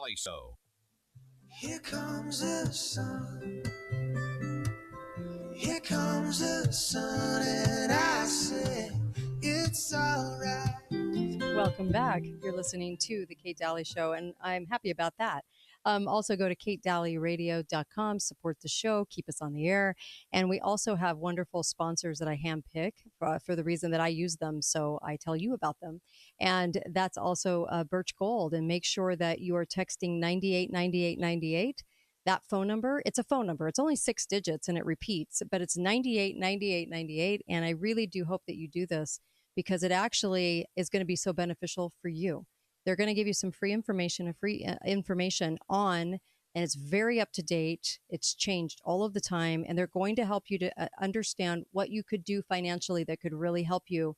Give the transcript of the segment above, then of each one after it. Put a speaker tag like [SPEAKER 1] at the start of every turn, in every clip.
[SPEAKER 1] Daly Show.
[SPEAKER 2] Here comes the sun. Here comes the sun, and I say it's all right.
[SPEAKER 3] Welcome back. You're listening to The Kate Daly Show, and I'm happy about that. Also, go to katedalyradio.com, support the show, keep us on the air. And we also have wonderful sponsors that I handpick for the reason that I use them. So I tell you about them. And that's also Birch Gold. And make sure that you are texting 989898. That phone number, it's a phone number. It's only 6 digits and it repeats, but it's 989898. And I really do hope that you do this because it actually is going to be so beneficial for you. They're going to give you some free information, information on, and it's very up to date. It's changed all of the time, and they're going to help you to understand what you could do financially that could really help you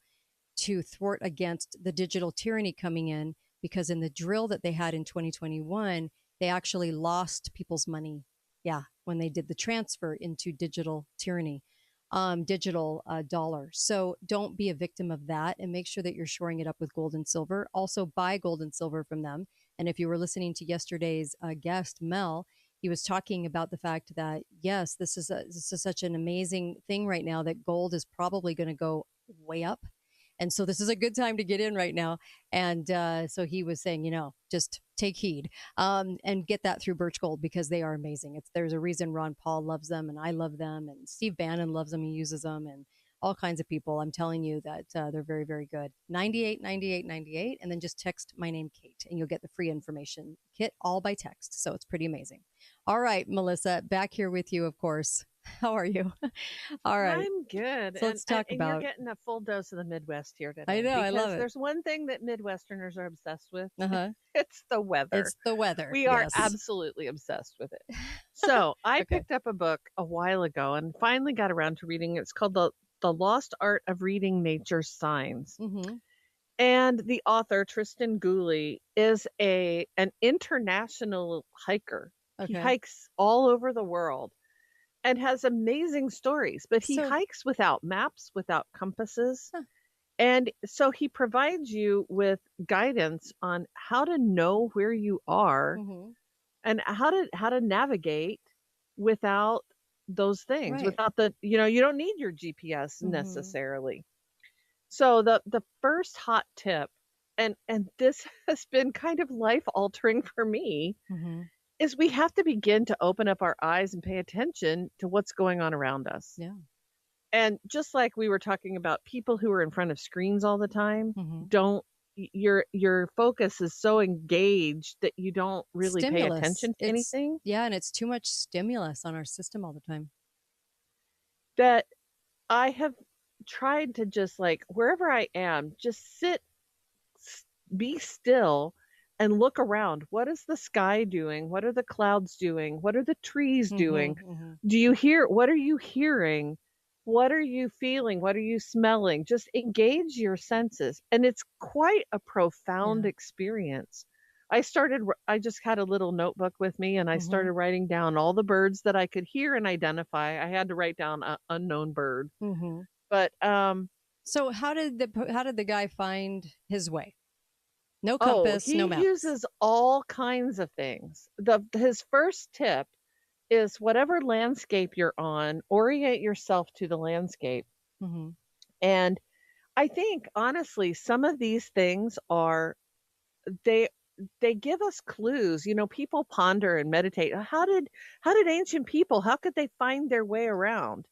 [SPEAKER 3] to thwart against the digital tyranny coming in. Because in the drill that they had in 2021, they actually lost people's money. Yeah, when they did the transfer into digital tyranny. Digital dollar. So don't be a victim of that and make sure that you're shoring it up with gold and silver. Also buy gold and silver from them. And if you were listening to yesterday's guest, Mel, he was talking about the fact that, yes, this is such an amazing thing right now that gold is probably going to go way up. And so this is a good time to get in right now. And so he was saying, just take heed and get that through Birch Gold because they are amazing. There's a reason Ron Paul loves them and I love them and Steve Bannon loves them. He uses them and all kinds of people. I'm telling you that they're very, very good. 989898 and then just text my name, Kate, and you'll get the free information kit all by text. So it's pretty amazing. All right, Melissa, back here with you, of course. How are you? All right.
[SPEAKER 4] I'm good.
[SPEAKER 3] So let's talk about.
[SPEAKER 4] You're getting a full dose of the Midwest here today.
[SPEAKER 3] I know. I love it.
[SPEAKER 4] There's one thing that Midwesterners are obsessed with.
[SPEAKER 3] Uh-huh.
[SPEAKER 4] It's the weather.
[SPEAKER 3] It's the weather.
[SPEAKER 4] We are absolutely obsessed with it. So I picked up a book a while ago and finally got around to reading it. It's called The Lost Art of Reading Nature's Signs.
[SPEAKER 3] Mm-hmm.
[SPEAKER 4] And the author, Tristan Gooley, is an international hiker.
[SPEAKER 3] Okay.
[SPEAKER 4] He hikes all over the world. And has amazing stories, but he hikes without maps, without compasses.
[SPEAKER 3] Huh.
[SPEAKER 4] And so he provides you with guidance on how to know where you are
[SPEAKER 3] Mm-hmm.
[SPEAKER 4] and how to navigate without those things,
[SPEAKER 3] Right.
[SPEAKER 4] without you don't need your GPS
[SPEAKER 3] Mm-hmm.
[SPEAKER 4] necessarily. So the first hot tip, and this has been kind of life altering for me,
[SPEAKER 3] Mm-hmm.
[SPEAKER 4] is we have to begin to open up our eyes and pay attention to what's going on around us.
[SPEAKER 3] Yeah.
[SPEAKER 4] And just like we were talking about people who are in front of screens all the time,
[SPEAKER 3] Mm-hmm.
[SPEAKER 4] your focus is so engaged that you don't really pay
[SPEAKER 3] Stimulus.
[SPEAKER 4] attention to anything.
[SPEAKER 3] Yeah, and it's too much stimulus on our system all the time.
[SPEAKER 4] That I have tried to just like wherever I am, just sit, be still, and look around. What is the sky doing? What are the clouds doing? What are the trees doing?
[SPEAKER 3] Mm-hmm.
[SPEAKER 4] Do you hear? What are you hearing? What are you feeling? What are you smelling? Just engage your senses. And it's quite a profound experience. I just had a little notebook with me and I started writing down all the birds that I could hear and identify. I had to write down an unknown bird.
[SPEAKER 3] Mm-hmm.
[SPEAKER 4] But
[SPEAKER 3] so how did the guy find his way? No compass, no maps.
[SPEAKER 4] He uses all kinds of things. His first tip is whatever landscape you're on, orient yourself to the landscape.
[SPEAKER 3] Mm-hmm.
[SPEAKER 4] And I think, honestly, some of these things they give us clues. People ponder and meditate. How did ancient people, how could they find their way around?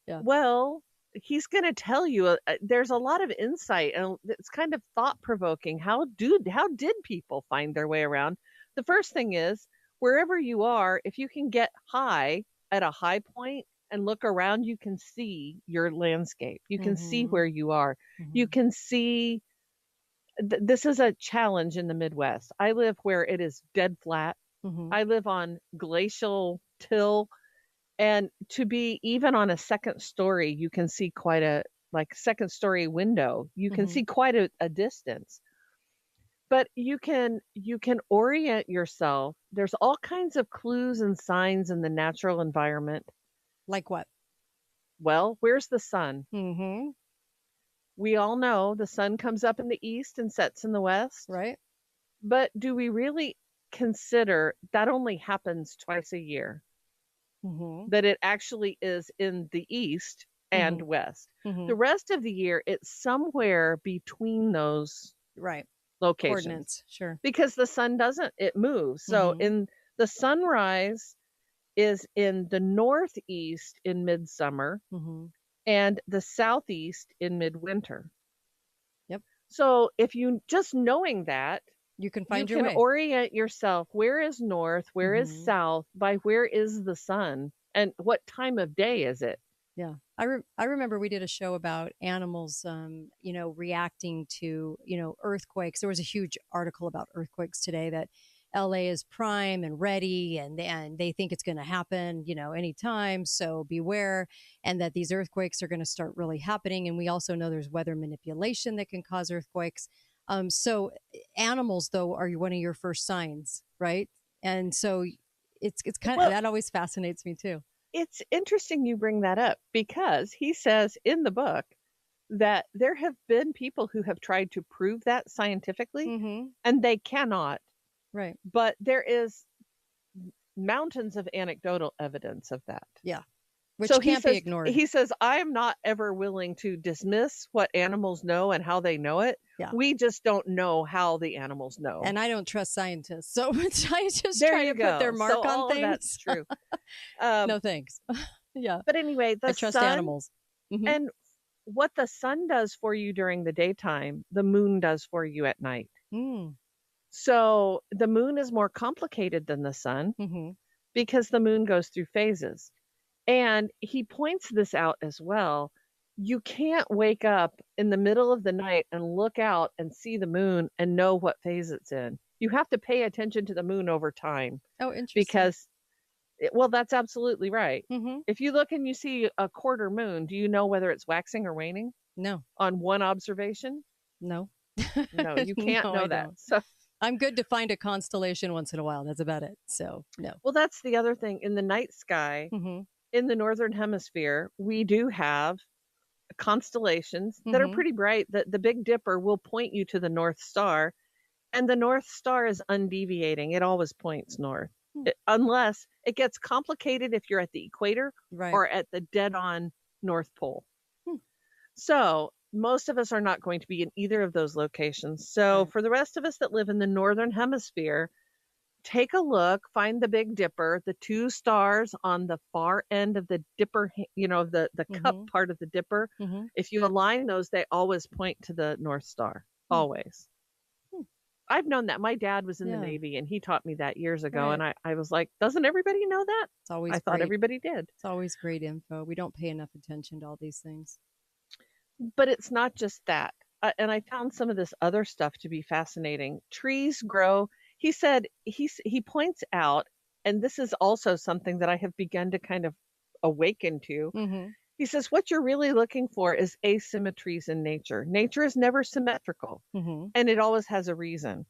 [SPEAKER 3] Yeah.
[SPEAKER 4] Well, he's going to tell you there's a lot of insight and it's kind of thought-provoking. How did people find their way around? The first thing is wherever you are, if you can get high at a high point and look around, you can see your landscape. You can see where you are.
[SPEAKER 3] Mm-hmm.
[SPEAKER 4] You can see this is a challenge in the Midwest. I live where it is dead flat.
[SPEAKER 3] Mm-hmm.
[SPEAKER 4] I live on glacial till. And to be even on a second story, you can see quite second story window. You can see quite a distance. But you can orient yourself. There's all kinds of clues and signs in the natural environment.
[SPEAKER 3] Like what?
[SPEAKER 4] Well, where's the sun?
[SPEAKER 3] Mm-hmm.
[SPEAKER 4] We all know the sun comes up in the east and sets in the west.
[SPEAKER 3] Right.
[SPEAKER 4] But consider that only happens twice a year, that it actually is in the east and west. The rest of the year, it's somewhere between those
[SPEAKER 3] right
[SPEAKER 4] locations.
[SPEAKER 3] coordinates, sure,
[SPEAKER 4] because the sun doesn't, it moves. So in the sunrise is in the northeast in midsummer and the southeast in midwinter.
[SPEAKER 3] Yep.
[SPEAKER 4] So if you just knowing that,
[SPEAKER 3] you can find your
[SPEAKER 4] you
[SPEAKER 3] way.
[SPEAKER 4] can orient yourself. Where is north? Where is south? By where is the sun? And what time of day is it?
[SPEAKER 3] Yeah. I remember we did a show about animals, reacting to, earthquakes. There was a huge article about earthquakes today that LA is prime and ready and they think it's going to happen, anytime. So beware. And that these earthquakes are going to start really happening. And we also know there's weather manipulation that can cause earthquakes. So animals, though, are one of your first signs, right? And so it's kind of, that always fascinates me too.
[SPEAKER 4] It's interesting you bring that up because he says in the book that there have been people who have tried to prove that scientifically and they cannot.
[SPEAKER 3] Right.
[SPEAKER 4] But there is mountains of anecdotal evidence of that.
[SPEAKER 3] Yeah. Which can't be ignored.
[SPEAKER 4] He says, I am not ever willing to dismiss what animals know and how they know it.
[SPEAKER 3] Yeah.
[SPEAKER 4] We just don't know how the animals know.
[SPEAKER 3] And I don't trust scientists. So I just
[SPEAKER 4] there
[SPEAKER 3] try to put their mark on
[SPEAKER 4] all
[SPEAKER 3] things.
[SPEAKER 4] Of that's true.
[SPEAKER 3] No, thanks. Yeah.
[SPEAKER 4] But anyway,
[SPEAKER 3] I trust animals.
[SPEAKER 4] And what the sun does for you during the daytime, the moon does for you at night. So the moon is more complicated than the sun because the moon goes through phases. And he points this out as well. You can't wake up in the middle of the night and look out and see the moon and know what phase it's in. You have to pay attention to the moon over time.
[SPEAKER 3] Oh, interesting.
[SPEAKER 4] Because, well, that's absolutely right. If you look and you see a quarter moon, do you know whether it's waxing or waning?
[SPEAKER 3] No.
[SPEAKER 4] On one observation?
[SPEAKER 3] No.
[SPEAKER 4] No, you can't know that. So
[SPEAKER 3] I'm good to find a constellation once in a while. That's about it. So, no.
[SPEAKER 4] Well, that's the other thing. In the night sky, in the northern hemisphere, we do have constellations that are pretty bright. The Big Dipper will point you to the North Star, and the North Star is undeviating. It always points north, unless it gets complicated if you're at the equator or at the dead-on North Pole. So most of us are not going to be in either of those locations. So for the rest of us that live in the northern hemisphere, take a look, find the Big Dipper, the two stars on the far end of the dipper, the cup part of the dipper. If you align those, they always point to the North Star, always. I've known that. My dad was in the Navy and he taught me that years ago. And I was like, doesn't everybody know that?
[SPEAKER 3] It's always
[SPEAKER 4] I thought everybody did.
[SPEAKER 3] It's always great info. We don't pay enough attention to all these things.
[SPEAKER 4] But it's not just that. And I found some of this other stuff to be fascinating. Trees grow. He said, he points out, and this is also something that I have begun to kind of awaken to. He says, what you're really looking for is asymmetries in nature. Nature is never symmetrical, and it always has a reason.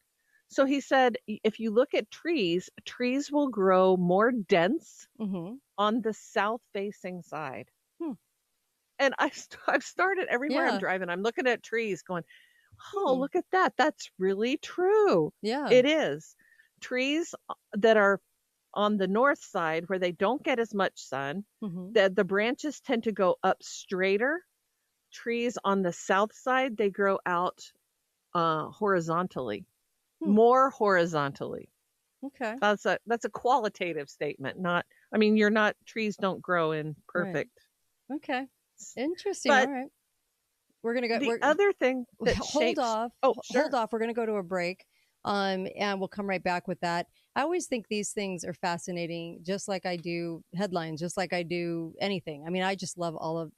[SPEAKER 4] So he said, if you look at trees will grow more dense on the south-facing side. And I've started everywhere I'm driving. I'm looking at trees going, oh, look at that. That's really true.
[SPEAKER 3] Yeah.
[SPEAKER 4] It is. Trees that are on the north side where they don't get as much sun, the branches tend to go up straighter. Trees on the south side, they grow out horizontally, more horizontally.
[SPEAKER 3] Okay.
[SPEAKER 4] That's a qualitative statement. Trees don't grow in perfect.
[SPEAKER 3] Right. Okay. Interesting. All right. We're going to go.
[SPEAKER 4] The other thing that
[SPEAKER 3] hold off.
[SPEAKER 4] Oh, sure.
[SPEAKER 3] Hold off. We're going to go to a break. And we'll come right back with that. I always think these things are fascinating, just like I do headlines, just like I do anything. I mean, I just love all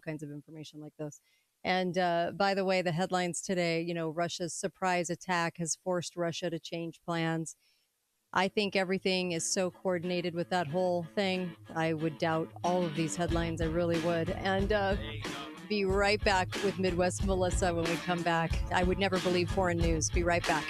[SPEAKER 3] kinds of information like this. And by the way, the headlines today, Russia's surprise attack has forced Russia to change plans. I think everything is so coordinated with that whole thing. I would doubt all of these headlines. I really would. And be right back with Midwest Melissa when we come back. I would never believe foreign news. Be right back.